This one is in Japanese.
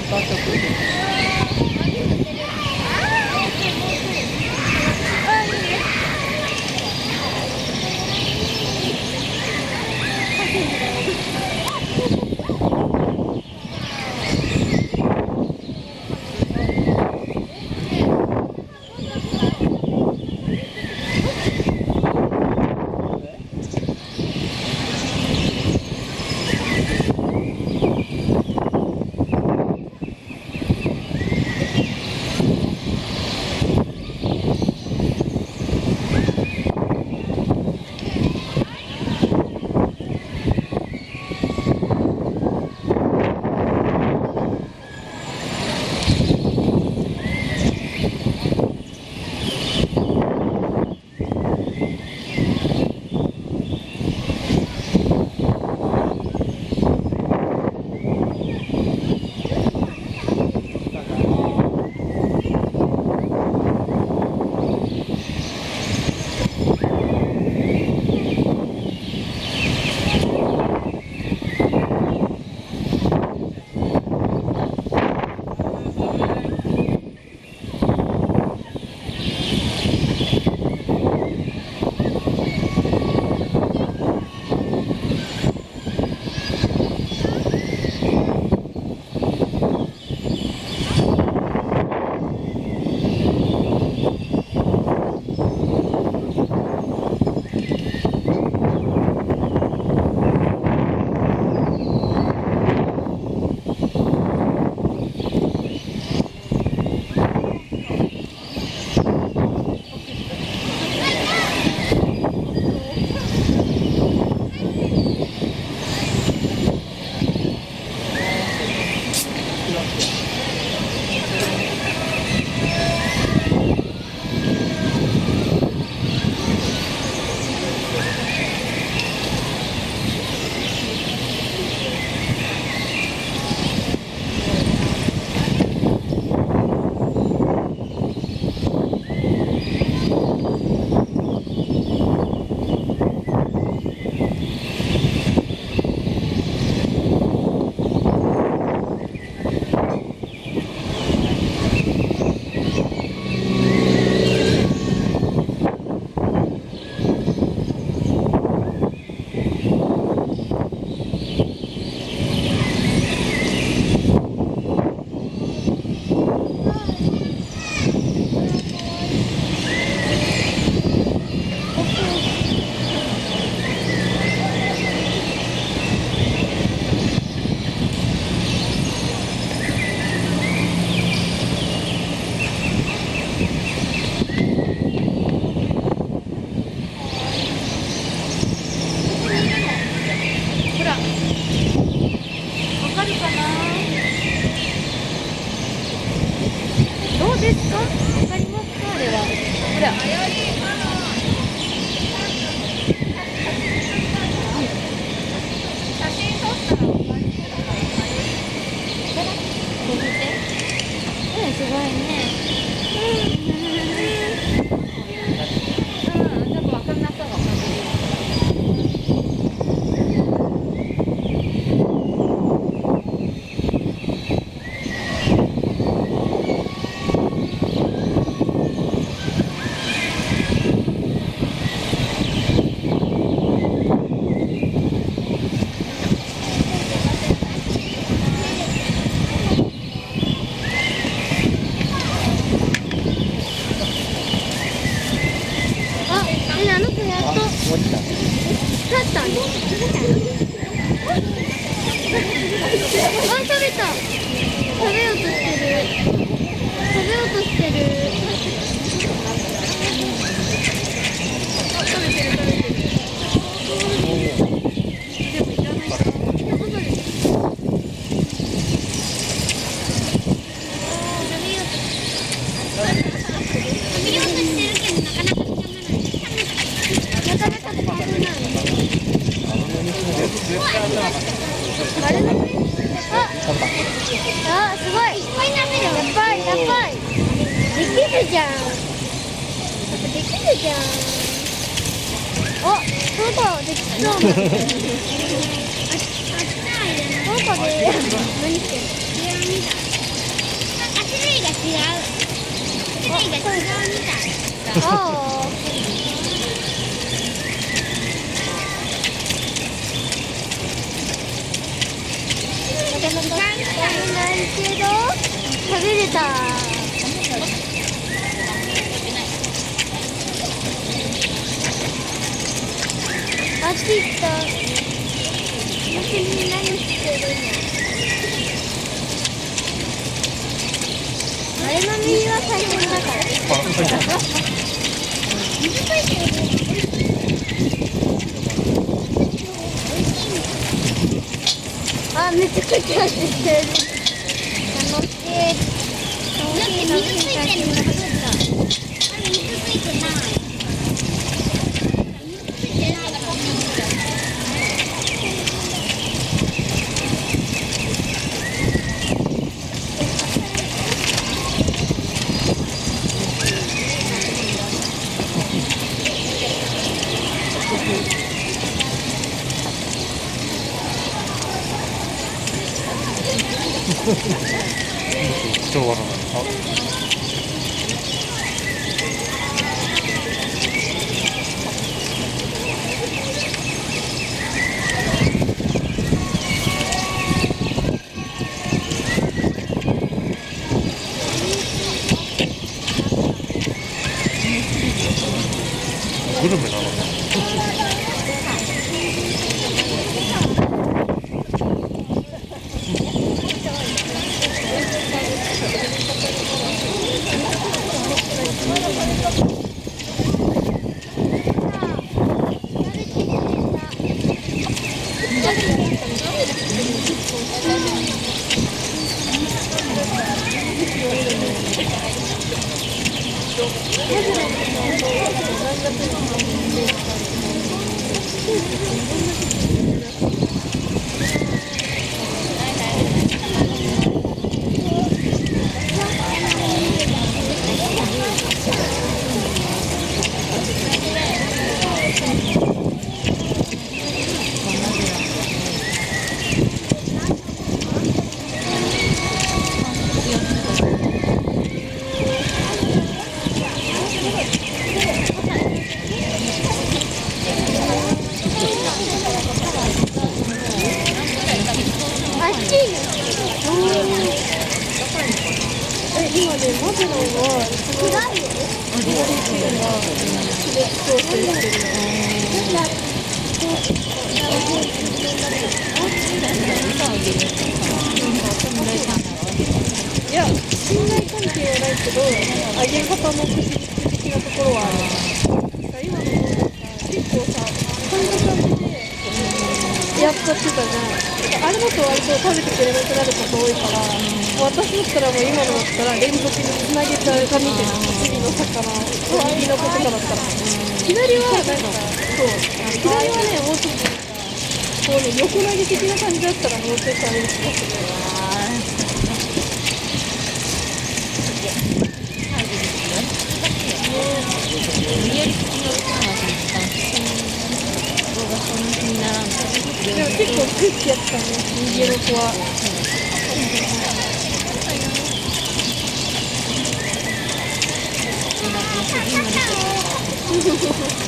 パ食ですか？わかりますか？あれは。ほら。写真撮ったら終わり。すごいね。ちょっとわかんなそうな感じ。あ、すごい。いっぱい食べる。やばい、やばい。できるじゃん。できるじゃん。あ、そうだ、できそう。そうかね。何してるの？ないけど食べれた。あっち行った。何してるの？あれの右は大変だから。水ついてる。あ、めちゃくちゃしてる。楽しい。楽しい。水ついてるのがどうだ？水ついてない。昭和のグルメなのね。今ね、マグロは暗いよ。左手がすれそうしてる。いや、信頼関係はないけど、揚げ方の工夫的なところはある。今の子が結構さ、こんな感じでやっちゃってたじゃん。あれだと割と食べてくれなくなること多いから、私だったらもう今のだったら連続につなげちゃう感じで、次の魚、次の子とかだったら。左はなんか、そう、左はね、もうちょっとこうね、横投げ的な感じだったらもうちょっとあれにしますね。でも結構グッてやったね、右の子は。